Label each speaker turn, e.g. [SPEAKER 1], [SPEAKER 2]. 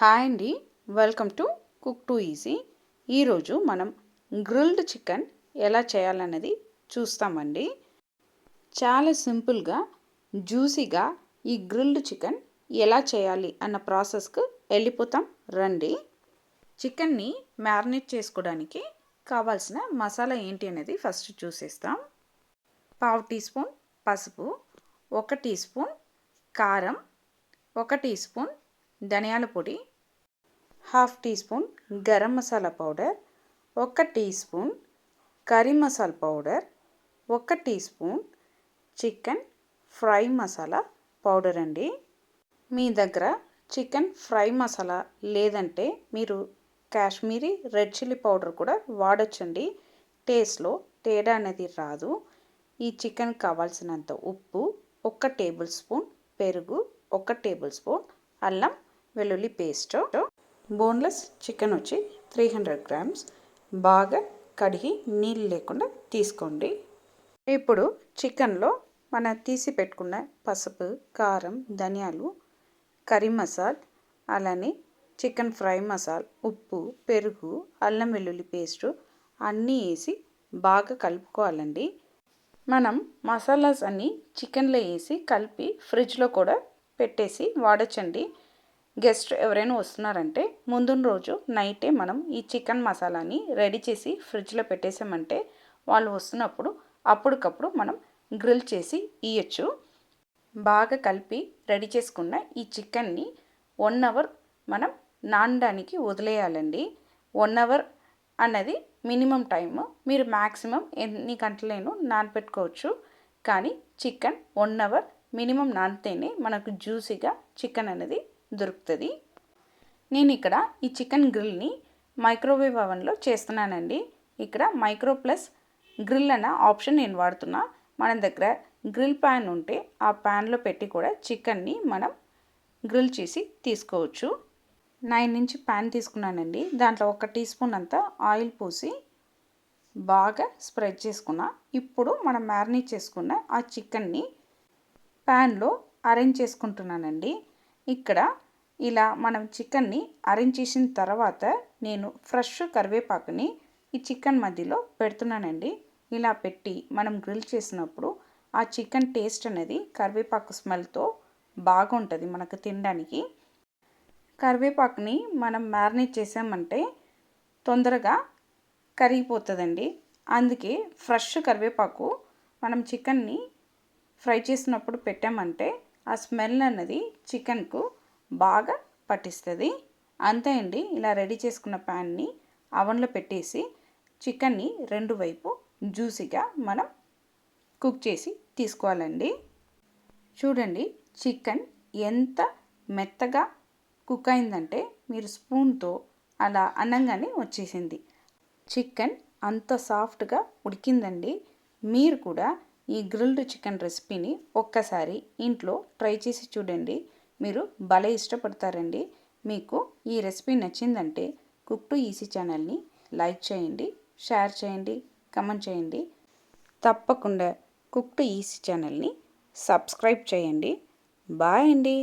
[SPEAKER 1] Hi అండి, welcome to cook to easy. ఈరోజు మనం గ్రిల్డ్ చికెన్ ఎలా చేయాలన్నది చూస్తామండి. చాలా సింపుల్గా జ్యూసీగా ఈ గ్రిల్డ్ చికెన్ ఎలా చేయాలి అన్న ప్రాసెస్కు వెళ్ళిపోతాం రండి. చికెన్ని మ్యారినేట్ చేసుకోవడానికి కావాల్సిన మసాలా ఏంటి అనేది ఫస్ట్ చూసేస్తాం. 1/2 టీ స్పూన్ పసుపు, 1 టీ స్పూన్ కారం, 1 టీ స్పూన్ ధనియాల పొడి, 1/2 teaspoon garam masala powder, 1 teaspoon curry masala powder, 1 teaspoon chicken fry masala powder అండి. మీ దగ్గర చికెన్ ఫ్రై మసాలా లేదంటే మీరు కాశ్మీరీ రెడ్ చిల్లీ పౌడర్ కూడా వాడొచ్చండి. టేస్ట్లో తేడా అనేది రాదు. ఈ చికెన్ కావాల్సినంత ఉప్పు, 1 టేబుల్ స్పూన్ పెరుగు, 1 టేబుల్ స్పూన్ అల్లం వెల్లుల్లి పేస్ట్. బోన్లెస్ చికెన్ వచ్చి 300 గ్రామ్స్. బాగా కడిగి నీళ్ళు లేకుండా తీసుకోండి. ఇప్పుడు చికెన్లో మనం తీసి పెట్టుకున్న పసుపు, కారం, ధనియాలు, కర్రీ మసాలా, అలానే చికెన్ ఫ్రై మసాలా, ఉప్పు, పెరుగు, అల్లం వెల్లుల్లి పేస్టు అన్నీ వేసి బాగా కలుపుకోవాలండి. మనం మసాలాస్ అన్నీ చికెన్లో వేసి కలిపి ఫ్రిడ్జ్లో కూడా పెట్టేసి వాడచ్చండి. గెస్ట్ ఎవరైనా వస్తున్నారంటే ముందు రోజు నైటే మనం ఈ చికెన్ మసాలాని రెడీ చేసి ఫ్రిడ్జ్లో పెట్టేసామంటే వాళ్ళు వస్తున్నప్పుడు అప్పటికప్పుడు మనం గ్రిల్ చేసి ఇవ్వచ్చు. బాగా కలిపి రెడీ చేసుకున్న ఈ చికెన్ని 1 అవర్ మనం నానడానికి వదిలేయాలండి. 1 అవర్ అన్నది మినిమం టైము. మీరు మ్యాక్సిమం ఎన్ని గంటలైనా నానపెట్టుకోవచ్చు. కానీ చికెన్ 1 అవర్ మినిమం నానితేనే మనకు జ్యూసీగా చికెన్ అనేది దొరుకుతుంది. నేను ఇక్కడ ఈ చికెన్ గ్రిల్ని మైక్రోవేవ్ ఓవెన్లో చేస్తున్నానండి. ఇక్కడ మైక్రో ప్లస్ గ్రిల్ అన్న ఆప్షన్ నేను వాడుతున్నా. మన దగ్గర గ్రిల్ ప్యాన్ ఉంటే ఆ ప్యాన్లో పెట్టి కూడా చికెన్ని మనం గ్రిల్ చేసి తీసుకోవచ్చు. 9 ఇంచ్ ప్యాన్ తీసుకున్నానండి. దాంట్లో 1 టీ స్పూన్ అంతా ఆయిల్ పోసి బాగా స్ప్రెడ్ చేసుకున్నా. ఇప్పుడు మనం మ్యారినేట్ చేసుకున్న ఆ చికెన్ని ప్యాన్లో అరేంజ్ చేసుకుంటున్నానండి. ఇక్కడ ఇలా మనం చికెన్ని అరేంజ్ చేసిన తర్వాత నేను ఫ్రెష్ కరివేపాకుని ఈ చికెన్ మధ్యలో పెడుతున్నానండి. ఇలా పెట్టి మనం గ్రిల్ చేసినప్పుడు ఆ చికెన్ టేస్ట్ అనేది కరివేపాకు స్మెల్తో బాగుంటుంది మనకు తినడానికి. కరివేపాకుని మనం మ్యారినేట్ చేసామంటే తొందరగా కరిగిపోతుందండి. అందుకే ఫ్రెష్ కరివేపాకు మనం చికెన్ని ఫ్రై చేసినప్పుడు పెట్టామంటే ఆ స్మెల్ అన్నది చికెన్కు బాగా పట్టిస్తుంది. అంతే అండి. ఇలా రెడీ చేసుకున్న ప్యాన్ని అవన్లో పెట్టేసి చికెన్ని 2 వైపు జ్యూసీగా మనం కుక్ చేసి తీసుకోవాలండి. చూడండి చికెన్ ఎంత మెత్తగా కుక్ అయిందంటే మీరు స్పూన్తో అలా అన్నంగానే వచ్చేసింది. చికెన్ అంత సాఫ్ట్గా ఉడికిందండి. మీరు కూడా ఈ గ్రిల్డ్ చికెన్ రెసిపీని ఒక్కసారి ఇంట్లో ట్రై చేసి చూడండి. మీరు భలే ఇష్టపడతారండి. మీకు ఈ రెసిపీ నచ్చిందంటే కుక్ టు ఈజీ ఛానల్ని లైక్ చేయండి, షేర్ చేయండి, కమెంట్ చేయండి. తప్పకుండా కుక్ టు ఈజీ ఛానల్ని సబ్స్క్రైబ్ చేయండి. బాయ్ అండి.